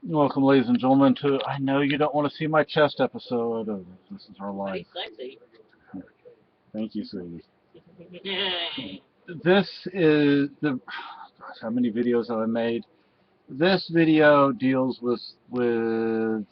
Welcome, ladies and gentlemen, to I Know You Don't Want to See My Chest episode of This Is Our Life. Pretty Thank you, sweetie. sexy. This is the. Gosh, how many videos have I made? This video deals with Uh-huh.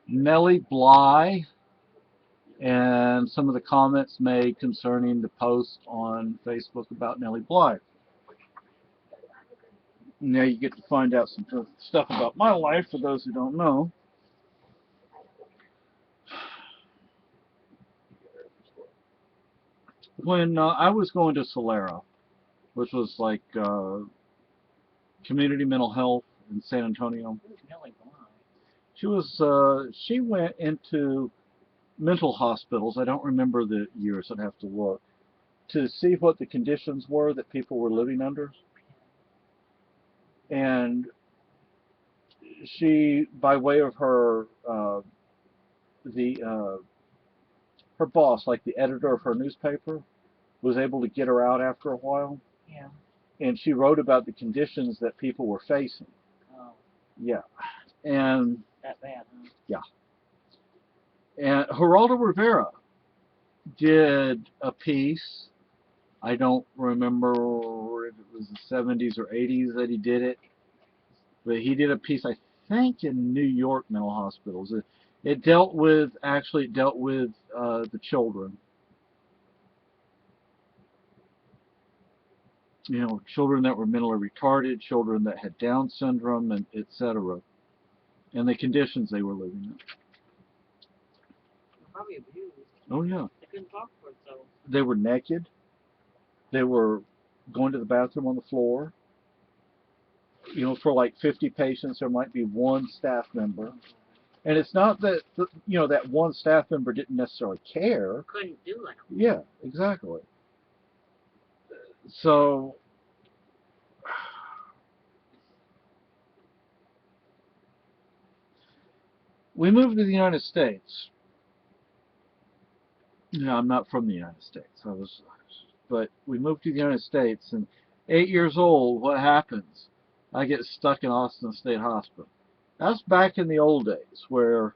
Nellie Bly and some of the comments made concerning the post on Facebook about Nellie Bly. Now you get to find out some stuff about my life for those who don't know. When I was going to Solera, which was like community mental health in San Antonio. Nelly Bly. She went into mental hospitals. I don't remember the years. I'd have to look to see what the conditions were that people were living under. And she, by way of the her boss, like the editor of her newspaper, was able to get her out after a while. Yeah. And she wrote about the conditions that people were facing. Oh, Yeah. And that bad, huh? yeah. And Geraldo Rivera did a piece. I don't remember if it was the 70s or 80s that he did it, but he did a piece, I think, in New York mental hospitals. It dealt with, actually, it dealt with the children. You know, children that were mentally retarded, children that had Down syndrome, and etc., and the conditions they were living in. Probably abused. Oh yeah, They couldn't talk for themselves. they were naked. They were going to the bathroom on the floor. You know, for like 50 patients, there might be one staff member. And it's not that, that one staff member didn't necessarily care. Couldn't do it. Yeah, exactly. So, we moved to the United States. You know, I'm not from the United States. But we moved to the United States, and 8 years old, what happens? I get stuck in Austin State Hospital. That's back in the old days where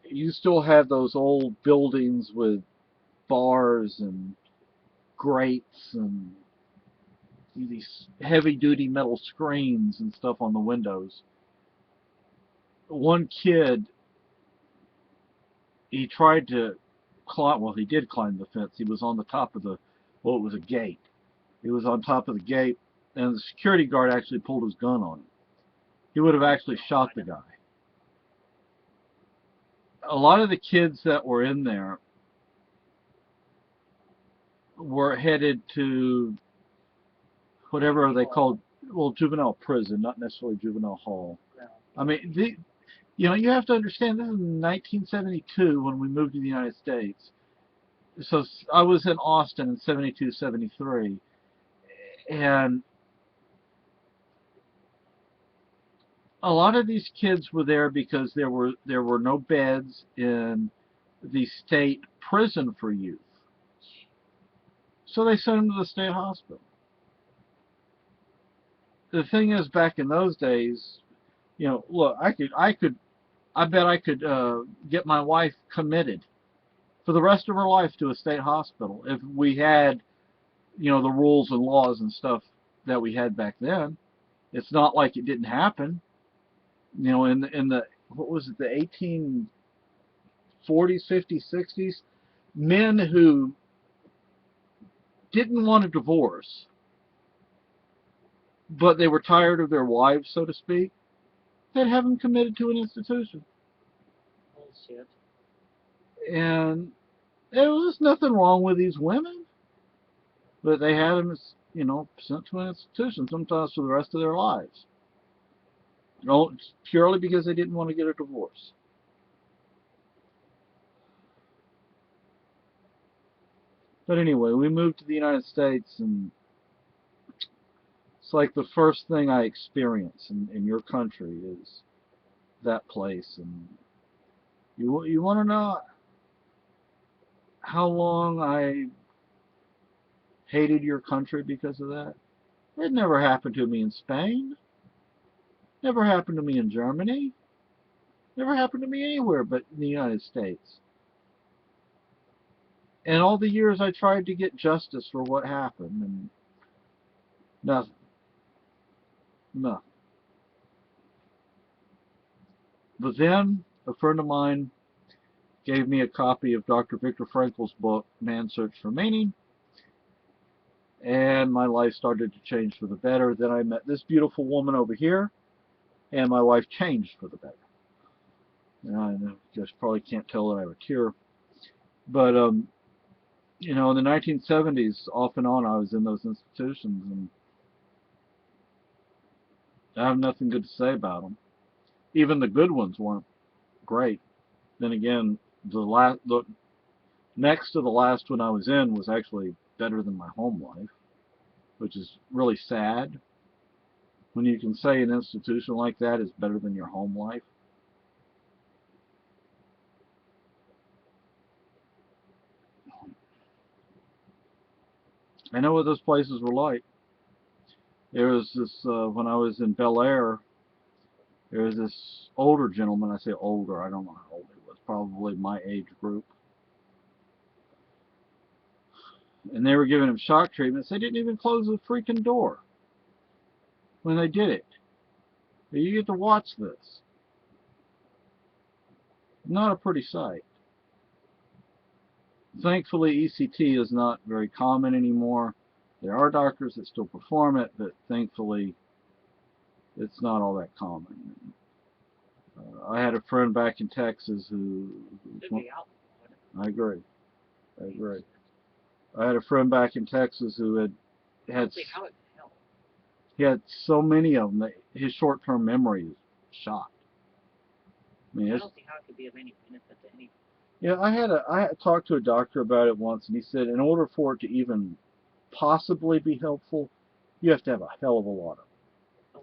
you still had those old buildings with bars and grates and these heavy duty metal screens and stuff on the windows. One kid, he tried to climb, well, he did climb the fence. He was on the top of well, it was a gate. He was on top of the gate, and the security guard actually pulled his gun on him. He would have actually shot the guy. A lot of the kids that were in there were headed to whatever they called, well, juvenile prison, not necessarily juvenile hall. I mean, you have to understand, this is 1972 when we moved to the United States. So I was in Austin in 72, 73, and a lot of these kids were there because there were no beds in the state prison for youth. So they sent them to the state hospital. The thing is, back in those days, look, I bet I could get my wife committed for the rest of her life to a state hospital if we had, the rules and laws and stuff that we had back then. It's not like it didn't happen. In the what was it, the 1840s, 50s, 60s, men who didn't want a divorce, but they were tired of their wives, so to speak, they'd have them committed to an institution. Bullshit. And there was nothing wrong with these women, but they had them, sent to an institution, sometimes for the rest of their lives. No, purely because they didn't want to get a divorce. But anyway, we moved to the United States, and it's like the first thing I experience in your country is that place. And you want to know how long I hated your country because of that? It never happened to me in Spain. Never happened to me in Germany. Never happened to me anywhere but in the United States. And all the years I tried to get justice for what happened, and nothing. Nothing. But then a friend of mine gave me a copy of Dr. Viktor Frankl's book, Man's Search for Meaning, and my life started to change for the better. Then I met this beautiful woman over here, and my life changed for the better. And I just probably can't tell that I have a tear. But, you know, in the 1970s, off and on, I was in those institutions, and I have nothing good to say about them. Even the good ones weren't great. Then again, the next to the last one I was in was actually better than my home life, which is really sad. When you can say an institution like that is better than your home life. I know what those places were like. There was this, when I was in Bel Air, there was this older gentleman. I say older, I don't know how old he was, probably my age group. And they were giving him shock treatments. They didn't even close the freaking door when they did it. You get to watch this. Not a pretty sight. Thankfully, ECT is not very common anymore. There are doctors that still perform it, but thankfully, it's not all that common. I had a friend back in Texas who I agree. I agree. I had a friend back in Texas who had he had so many of them that his short-term memory is shot. I mean, I don't see how it could be of any benefit to anyone. Yeah, I had talked to a doctor about it once, and he said in order for it to even possibly be helpful, you have to have a hell of a lot of them.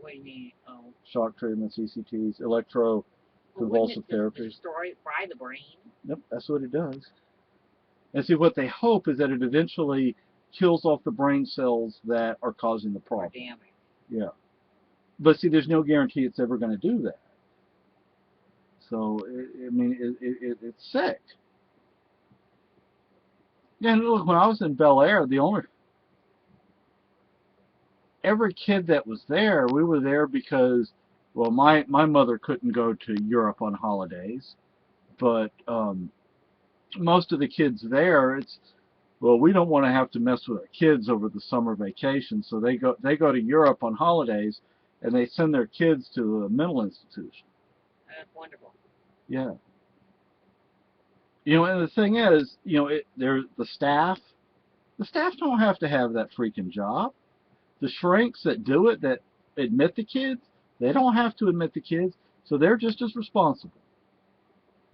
What do you mean? Shock treatments, ECTs, electroconvulsive therapies. Fry the brain? Yep, that's what it does. And see, what they hope is that it eventually kills off the brain cells that are causing the problem. Or damage. Yeah. But see, there's no guarantee it's ever going to do that. So, I mean, it's sick. And look, when I was in Bel Air, every kid that was there, we were there because, well, my mother couldn't go to Europe on holidays, but most of the kids there, well, we don't want to have to mess with our kids over the summer vacation, so they go to Europe on holidays, and they send their kids to a mental institution. That's wonderful. Yeah. You know, and the thing is, you know, there's the staff. The staff don't have to have that freaking job. The shrinks that do it, that admit the kids, they don't have to admit the kids, so they're just as responsible.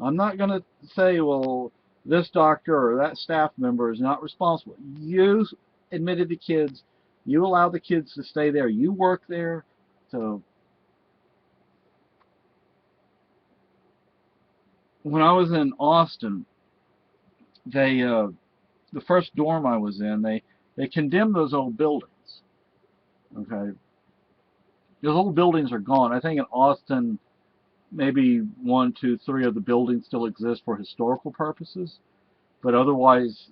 I'm not going to say, well, this doctor or that staff member is not responsible. You admitted the kids. You allow the kids to stay there. You work there. So when I was in Austin, the first dorm I was in, they condemned those old buildings. Okay, those old buildings are gone. I think in Austin, maybe 1, 2, 3 of the buildings still exist for historical purposes, but otherwise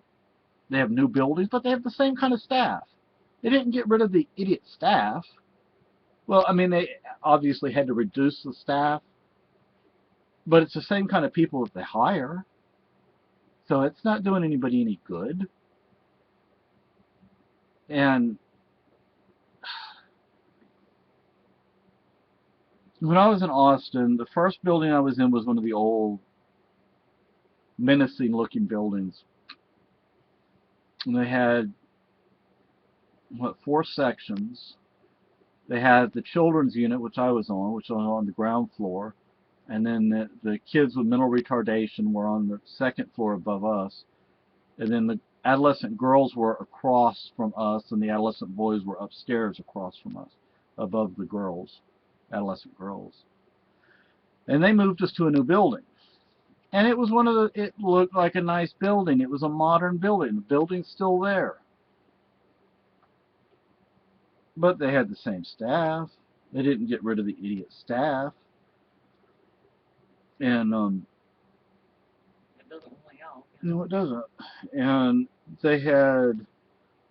they have new buildings, but they have the same kind of staff. They didn't get rid of the idiot staff. Well, I mean, they obviously had to reduce the staff, but it's the same kind of people that they hire. So it's not doing anybody any good. And when I was in Austin, the first building I was in was one of the old, menacing-looking buildings. And they had, 4 sections. They had the children's unit, which I was on the ground floor. And then the kids with mental retardation were on the second floor above us. And then the adolescent girls were across from us, and the adolescent boys were upstairs across from us, above the girls, adolescent girls. And they moved us to a new building. And it was it looked like a nice building. It was a modern building. The building's still there. but they had the same staff. They didn't get rid of the idiot staff. And It doesn't really help. no, it doesn't. And they had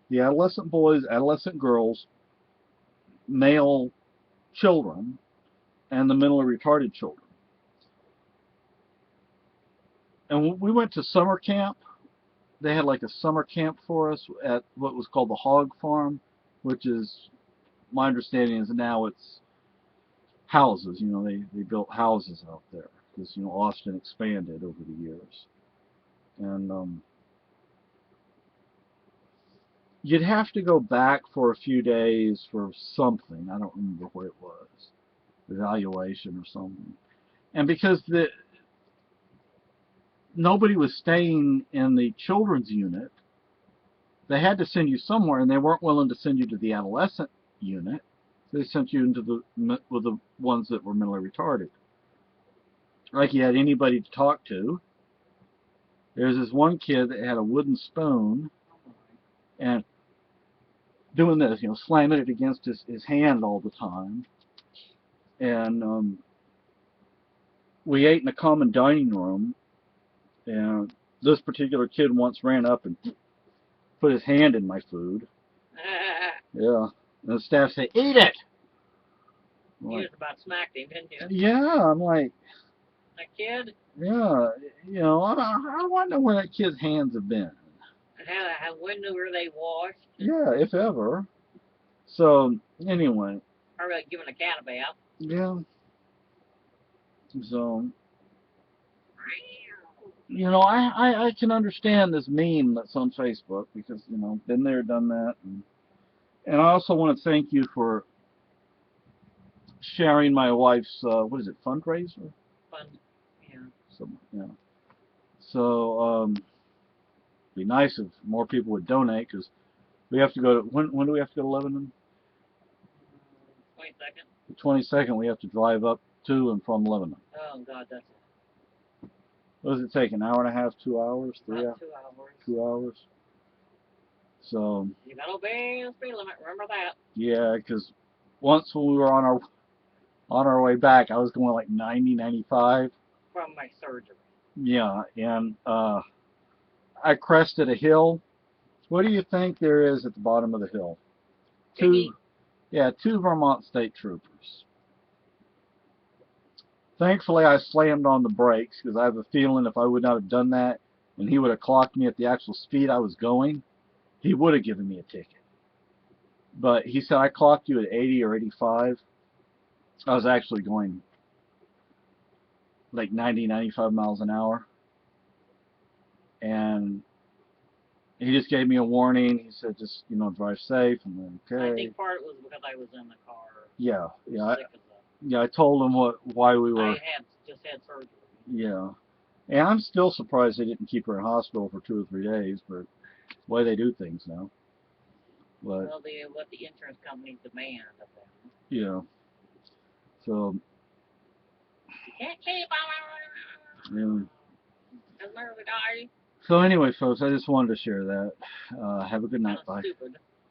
the adolescent boys, adolescent girls, male children, and the mentally retarded children. And we went to summer camp. They had like a summer camp for us at what was called the Hog Farm, which is, my understanding is now it's houses. You know, they built houses out there because, you know, Austin expanded over the years. And you'd have to go back for a few days for something. I don't remember what it was. Evaluation or something. And because nobody was staying in the children's unit, they had to send you somewhere, and they weren't willing to send you to the adolescent unit. They sent you into with the ones that were mentally retarded. Like you had anybody to talk to. There's this one kid that had a wooden spoon and doing this, you know, slamming it against his hand all the time. And we ate in a common dining room, and this particular kid once ran up and put his hand in my food. Yeah. And the staff said, "Eat it!" You just about smacked him, didn't you? Yeah, I'm like, A kid? yeah, you know, I wonder where that kid's hands have been. And when were they washed? Yeah, if ever. So, anyway. Probably like giving a cat a bath. Yeah. So, you know, I can understand this meme that's on Facebook because, you know, been there, done that. And I also want to thank you for sharing my wife's, what is it, fundraiser? Fun. Yeah. So, yeah. So, it'd be nice if more people would donate because we have to go to, when do we have to go to Lebanon? 22nd. The 22nd, we have to drive up to and from Lebanon. Oh, God, that's What does it take, an hour and a half, 2 hours, 3 about hours? 2 hours. 2 hours. So, You gotta obey the speed limit, remember that. yeah, because once when we were on our way back, I was going like 90, 95. From my surgery. Yeah, and I crested a hill. What do you think there is at the bottom of the hill? Piggy? Two Vermont state troopers. Thankfully, I slammed on the brakes because I have a feeling if I would not have done that and he would have clocked me at the actual speed I was going, he would have given me a ticket. But he said, I clocked you at 80 or 85. I was actually going like 90, 95 miles an hour. And he just gave me a warning. He said, just, you know, drive safe. And then, okay. I think part of it was because I was in the car. Yeah, yeah. Sick as I told him why we were. I just had surgery. Yeah. And I'm still surprised they didn't keep her in hospital for 2 or 3 days, but the way they do things now. But, Well, what the insurance companies demand of them. yeah. So, You can't keep yeah. Doesn't matter if we die. So anyway, folks, I just wanted to share that. Have a good night. Kind of Bye. stupid.